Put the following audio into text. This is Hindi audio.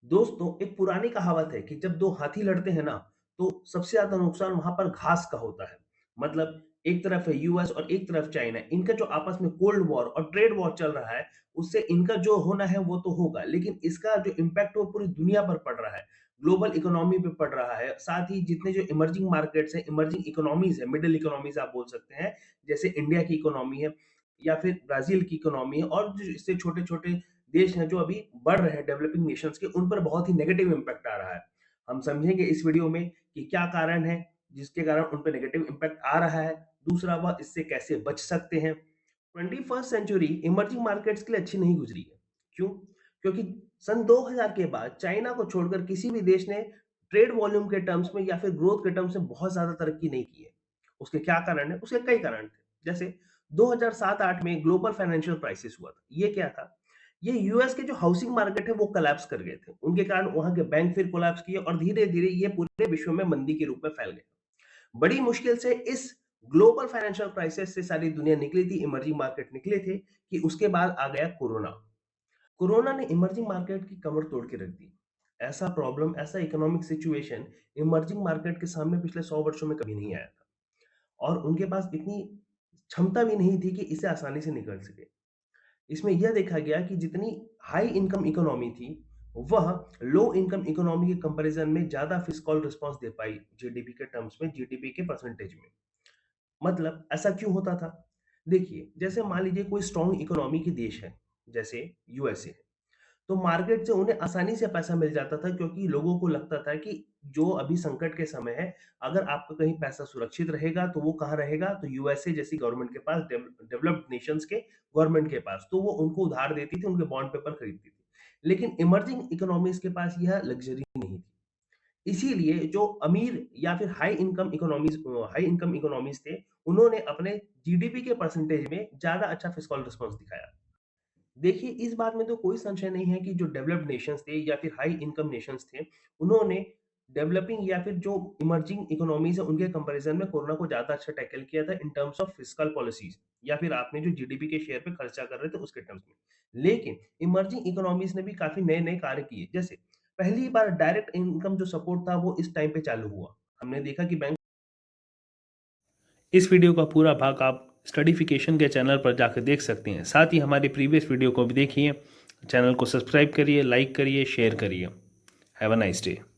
दोस्तों, एक पुरानी कहावत है कि जब 2 हाथी लड़ते हैं ना, तो सबसे ज़्यादा नुकसान वहाँ पर घास का होता है। मतलब एक तरफ है यूएस और एक तरफ चाइना। इनका जो आपस में कोल्ड वॉर और ट्रेड वॉर चल रहा है, उससे इनका जो होना है वो तो होगा, लेकिन इसका जो इम्पैक्ट वो पूरी दुनिया पर पड़ रहा है। ग्लोबल इकोनॉमी पे पड़ रहा है, साथ ही जितने जो इमर्जिंग मार्केट्स हैं, इमर्जिंग इकोनॉमीज़ हैं, मिडल इकोनॉमीज़ आप बोल सकते हैं, जैसे इंडिया की इकोनॉमी है या फिर ब्राज़ील की इकोनॉमी है और जो इससे छोटे-छोटे देश हैं जो अभी बढ़ रहे हैं डेवलपिंग नेशंस के, उन पर बहुत ही नेगेटिव इम्पैक्ट आ रहा है। हम समझेंगे इस वीडियो में कि क्या कारण है जिसके कारण उन पे नेगेटिव इम्पैक्ट आ रहा है। दूसरा, वह इससे कैसे बच सकते हैं। 21st सेंचुरी इमर्जिंग मार्केट्स के लिए अच्छी नहीं गुजरी है। क्यों? क्योंकि सन 2000 के बाद चाइना को छोड़कर किसी भी देश ने ट्रेड वॉल्यूम के टर्म्स में या फिर ग्रोथ के टर्म्स में बहुत ज़्यादा तरक्की नहीं की है। उसके क्या कारण है? उसके कई कारण थे। जैसे 2007-8 में ग्लोबल फाइनेंशियल क्राइसिस हुआ था। ये क्या था? ये यूएस के जो हाउसिंग मार्केट है वो कोलैप्स कर गए थे। उनके कारण वहाँ के बैंक फिर कोलैप्स किए और धीरे-धीरे ये पूरे विश्व में मंदी के रूप में फैल गए। बड़ी मुश्किल से इस ग्लोबल फाइनेंशियल क्राइसिस से सारी दुनिया निकली थी, इमर्जिंग मार्केट निकले थे कि उसके बाद आ गया कोरोना। कोरोना ने इमर्जिंग मार्केट की कमर तोड़ के रख दी। ऐसा प्रॉब्लम, ऐसा इकोनॉमिक सिचुएशन इमर्जिंग मार्केट के सामने पिछले 100 वर्षों में कभी नहीं आया था और उनके पास इतनी क्षमता भी नहीं थी कि इसे आसानी से निकल सके। इसमें यह देखा गया कि जितनी हाई इनकम इकोनॉमी थी, वह लो इनकम इकोनॉमी के कंपैरिजन में ज़्यादा फिस्कल रिस्पॉन्स दे पाई जीडीपी के टर्म्स में, जीडीपी के परसेंटेज में। मतलब ऐसा क्यों होता था? देखिए, जैसे मान लीजिए कोई स्ट्रॉन्ग इकोनॉमी के देश है, जैसे यूएसए है, तो मार्केट से उन्हें आसानी से पैसा मिल जाता था क्योंकि लोगों को लगता था कि जो अभी संकट के समय है, अगर आपका कहीं पैसा सुरक्षित रहेगा, तो वो कहाँ रहेगा? तो यूएसए जैसी गवर्नमेंट के पास, डेवलप्ड नेशंस के गवर्नमेंट के पास। तो वो उनको उधार देती थी, उनके बॉन्ड पेपर खरीदती थी। लेकिन इमर्जिंग इकोनॉमीज़ के पास यह लग्ज़री नहीं थी। इसीलिए जो अमीर या फिर हाई इनकम इकोनॉमीज़ थे, उन्होंने अपने जीडीपी के परसेंटेज में ज़्यादा अच्छा फिस्कल रिस्पॉन्स दिखाया। देखिए, इस बात में तो कोई संशय नहीं है कि जो डेवलप्ड नेशंस थे या फिर हाई इनकम नेशंस थे, उन्होंने डेवलपिंग या फिर जो इमर्जिंग इकोनॉमीज़ है, उनके कंपैरिज़न में कोरोना को ज़्यादा अच्छा टैकल किया था in terms of fiscal policies या फिर आपने जो जीडीपी के शेयर पे खर्चा कर रहे थे, उसके टर्म्स में। लेकिन इमर्जिंग इकोनॉमीज़ ने भी काफ़ी नए-नए कार्य किए। जैसे पहली बार डायरेक्ट इनकम जो सपोर्ट था, वो इस टाइम पे चालू हुआ। हमने देखा कि बैंक इस वीडियो का पूरा भाग आप स्टडीफिकेशन के चैनल पर जाकर देख सकते हैं। साथ ही हमारे प्रीवियस वीडियो को भी देखिए। चैनल को सब्सक्राइब करिए, लाइक करिए, शेयर करिए। Have a nice day.